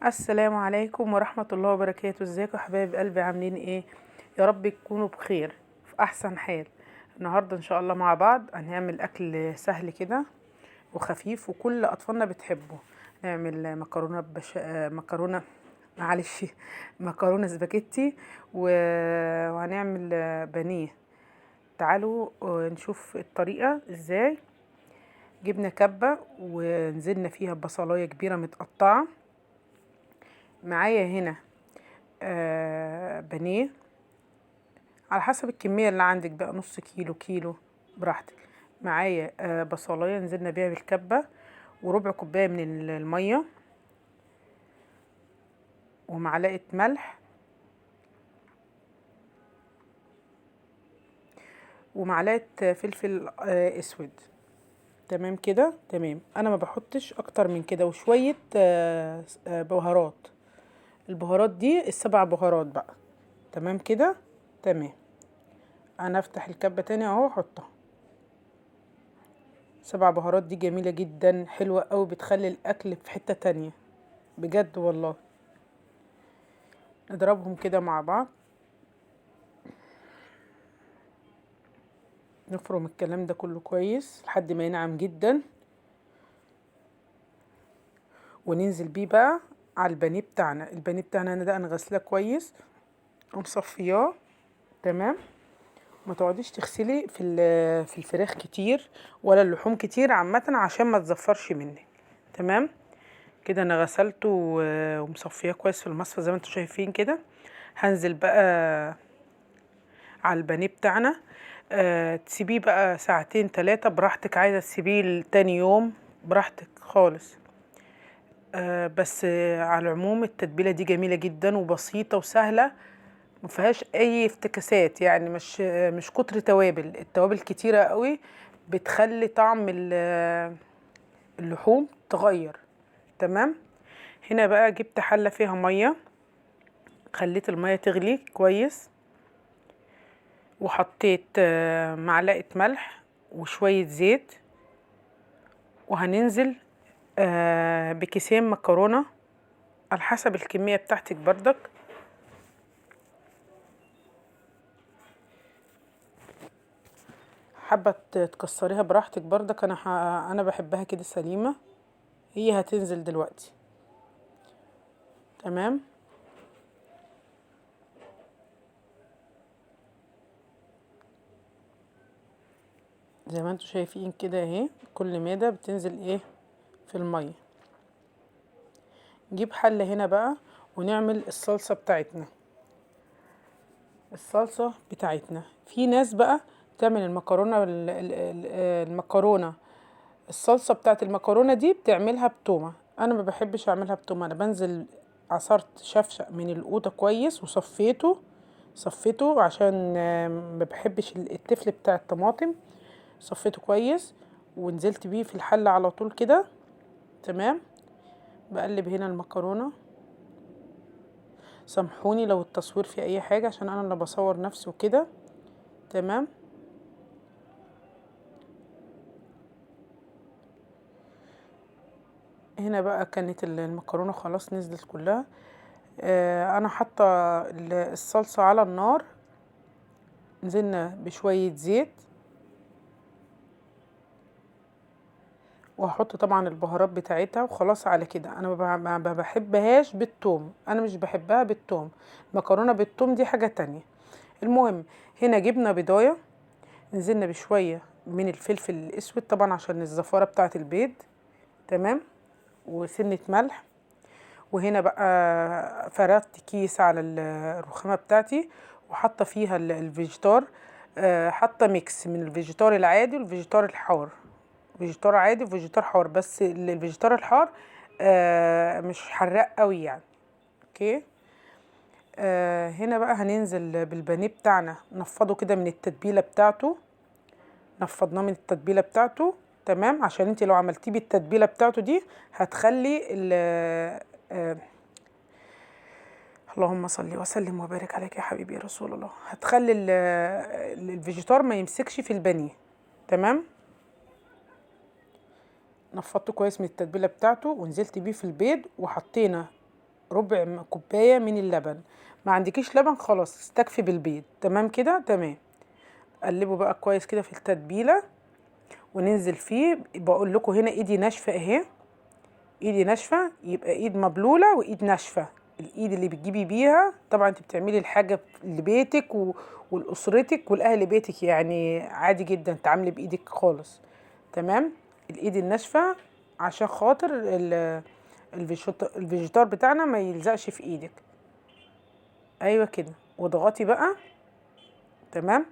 السلام عليكم ورحمة الله وبركاته. ازيكم يا حبايب قلبي؟ عاملين ايه؟ يا رب تكونوا بخير في احسن حال. النهارده ان شاء الله مع بعض هنعمل اكل سهل كده وخفيف وكل اطفالنا بتحبه. نعمل مكرونه مكرونه، معلش، مكرونه سباكيتي وهنعمل بانيه. تعالوا نشوف الطريقه ازاي. جبنا كبه ونزلنا فيها بصلايه كبيره متقطعه. معايا هنا بانيه على حسب الكمية اللي عندك بقى، نص كيلو، كيلو، براحتك. معايا بصلاية نزلنا بيها بالكبة، وربع كوباية من المية، ومعلقة ملح، ومعلقة فلفل اسود. تمام كده، تمام. انا ما بحطش اكتر من كده، وشوية بهارات. البهارات دي السبع بهارات بقى. تمام كده، تمام. انا افتح الكبة تاني اهو احطها. سبع بهارات دي جميلة جدا، حلوة قوي، بتخلي الاكل في حتة تانية بجد والله. نضربهم كده مع بعض، نفرم الكلام ده كله كويس لحد ما ينعم جدا، وننزل بيه بقى على البانيه بتاعنا. البانيه بتاعنا انا ده انا غسلاه كويس ومصفياه. تمام. ما تقعديش تغسلي في الفراخ كتير ولا اللحوم كتير عامه عشان ما تزفرش منك. تمام كده. انا غسلته ومصفياه كويس في المصفى زي ما انتم شايفين كده. هنزل بقى على البانيه بتاعنا. تسيبيه بقى ساعتين 3 براحتك، عايزه تسيبيه تاني يوم براحتك خالص. بس على العموم التتبيله دي جميله جدا وبسيطه وسهله، مفيهاش اي افتكاسات، يعني مش كتر توابل. التوابل كتيره قوي بتخلي طعم اللحوم تغير. تمام. هنا بقى جبت حله فيها ميه، خليت الميه تغلي كويس، وحطيت معلقه ملح وشويه زيت، وهننزل بكيسين مكرونه على حسب الكميه بتاعتك بردك. حابه تكسريها براحتك بردك. انا بحبها كده سليمه. هي هتنزل دلوقتي. تمام. زي ما انتوا شايفين كده اهي، كل مادة بتنزل ايه في المية. نجيب حلة هنا بقى ونعمل الصلصة بتاعتنا. الصلصة بتاعتنا في ناس بقى تعمل المكرونة المكرونة، الصلصة بتاعت المكرونة دي بتعملها بتومة. انا ما بحبش اعملها بتومة. انا بنزل عصرت شفشق من القوطة كويس وصفيته عشان ما بحبش التفل بتاع الطماطم. صفيته كويس ونزلت بيه في الحلة على طول كده. تمام. بقلب هنا المكرونة. سامحوني لو التصوير فيه اي حاجة عشان انا اللي بصور نفسي وكده. تمام. هنا بقى كانت المكرونة خلاص نزلت كلها. انا حاطة الصلصة على النار، نزلنا بشوية زيت، وهحط طبعا البهارات بتاعتها وخلاص. على كده انا ما بحبهاش بالثوم، انا مش بحبها بالثوم. مكرونة بالثوم دي حاجة تانية. المهم، هنا جبنا بيضاية، نزلنا بشوية من الفلفل الاسود طبعا عشان الزفارة بتاعة البيض. تمام. وسنة ملح. وهنا بقى فردت كيس على الرخامة بتاعتي وحاطة فيها الفيجيتار. حاطة ميكس من الفيجيتار العادي والفيجيتار الحار. فيجيتار عادي وفيجيتار حار، بس الفيجيتار الحار مش حراق قوي يعني. اوكي. هنا بقى هننزل بالبانيه بتاعنا، نفضه كده من التتبيلة بتاعته. نفضناه من التتبيله بتاعته. تمام. عشان انت لو عملتيه بالتتبيله بتاعته دي هتخلي آه اللهم صل وسلم وبارك عليك يا حبيبي يا رسول الله، هتخلي الفيجيتار ما يمسكش في البانيه. تمام. نفضته كويس من التتبيله بتاعته ونزلت بيه في البيض، وحطينا ربع كوبايه من اللبن. ما عندكيش لبن خلاص استكفي بالبيض. تمام كده تمام. قلبه بقى كويس كده في التتبيله وننزل فيه. بقول لكم هنا ايدي ناشفه اهي، ايدي ناشفه، يبقى ايد مبلوله وايد ناشفه. الايد اللي بتجيبي بيها طبعا انت بتعملي الحاجه لبيتك ولاسرتك ولاهل بيتك، يعني عادي جدا تعاملي بايدك خالص. تمام. الايد الناشفه عشان خاطر الفيجيتار بتاعنا ما يلزقش في ايدك. ايوه كده، واضغطي بقى. تمام.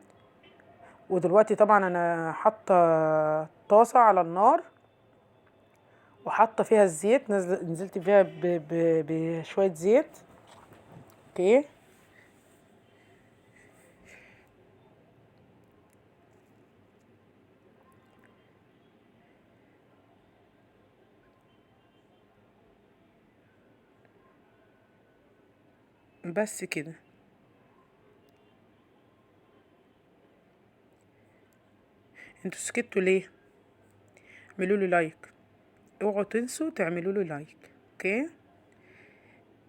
ودلوقتي طبعا انا حاطه طاسه على النار وحاطه فيها الزيت، نزلت فيها بشويه زيت. اوكي. بس كده. انتوا سكتوا ليه؟ اعملوا لي لايك، اوعوا تنسوا تعملوا لي لايك. اوكي.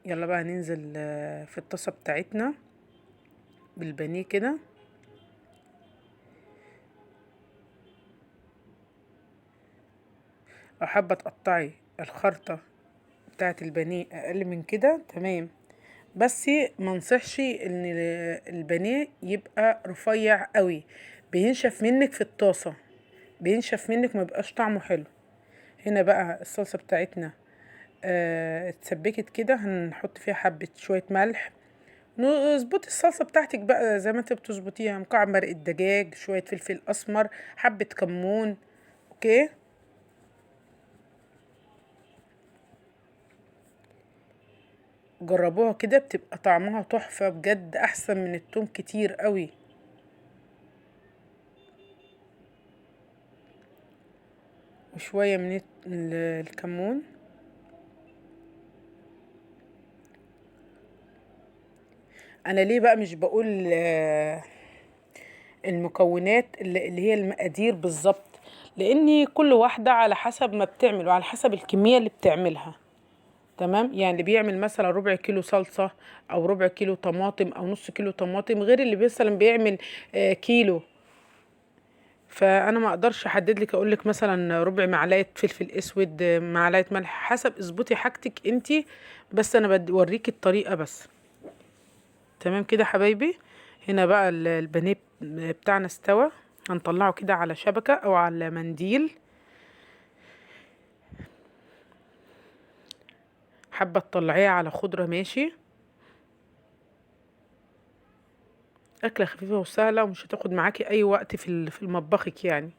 يلا بقى ننزل في الطاسه بتاعتنا بالبانيه كده. لو حابه تقطعي الخرطه بتاعه البانيه اقل من كده تمام، بس ما انصحش ان البانيه يبقى رفيع قوي، بينشف منك في الطاسه، بينشف منك ما بيبقاش طعمه حلو. هنا بقى الصلصه بتاعتنا اتسبكت كده، هنحط فيها حبه شويه ملح. اظبطي الصلصه بتاعتك بقى زي ما انت بتظبطيها، مكعب مرق الدجاج، شويه فلفل اسمر، حبه كمون. اوكي. جربوها كده بتبقى طعمها تحفه بجد، احسن من التوم كتير قوي. وشويه من الكمون. انا ليه بقى مش بقول المكونات اللي هي المقادير بالظبط؟ لاني كل واحده على حسب ما بتعمل وعلى حسب الكميه اللي بتعملها. تمام. يعني اللي بيعمل مثلا ربع كيلو صلصه او ربع كيلو طماطم او نص كيلو طماطم غير اللي مثلا بيعمل كيلو. فانا ما اقدرش احدد لك اقول لك مثلا ربع معلقه فلفل اسود، معلقه ملح، حسب اظبطي حاجتك انتي. بس انا بوريكي الطريقه بس. تمام كده حبايبي. هنا بقى البانيه بتاعنا استوى. هنطلعه كده على شبكة او على منديل. حابة تطلعيه على خضرة ماشي. أكلة خفيفة وسهلة ومش هتاخد معاكي أي وقت في المطبخك يعني.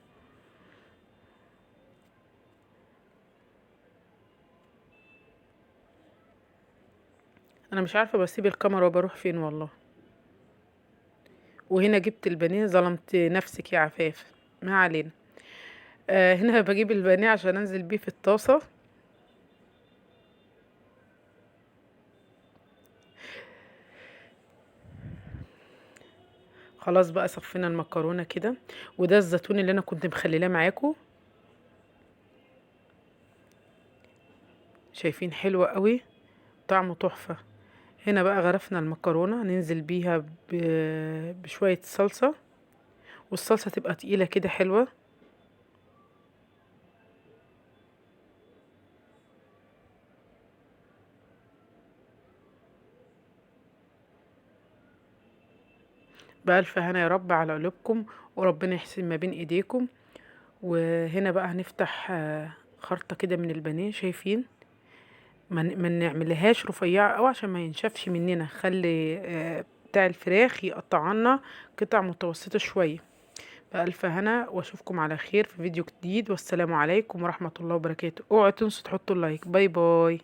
أنا مش عارفة بسيب الكاميرا وبروح فين والله. وهنا جبت البانيه، ظلمت نفسك يا عفاف. ما علينا. هنا بجيب البانيه عشان انزل بيه في الطاسة. خلاص بقى صفينا المكرونة كده. وده الزيتون اللي انا كنت مخليلاه معاكم. شايفين حلوة قوي، طعمه تحفة. هنا بقى غرفنا المكرونة ننزل بيها بشوية صلصة، والصلصة تبقى تقيلة كده حلوة. بألف هنا يا رب على قلوبكم، وربنا يحسن ما بين ايديكم. وهنا بقى هنفتح خرطة كده من البانيه. شايفين؟ ما نعملهاش رفيعة أوي عشان ما ينشفش مننا. خلي بتاع الفراخ يقطع لنا قطع متوسطة شوية. بألف هنا، واشوفكم على خير في فيديو جديد، والسلام عليكم ورحمة الله وبركاته. اوعوا تنسوا تحطوا اللايك. باي باي.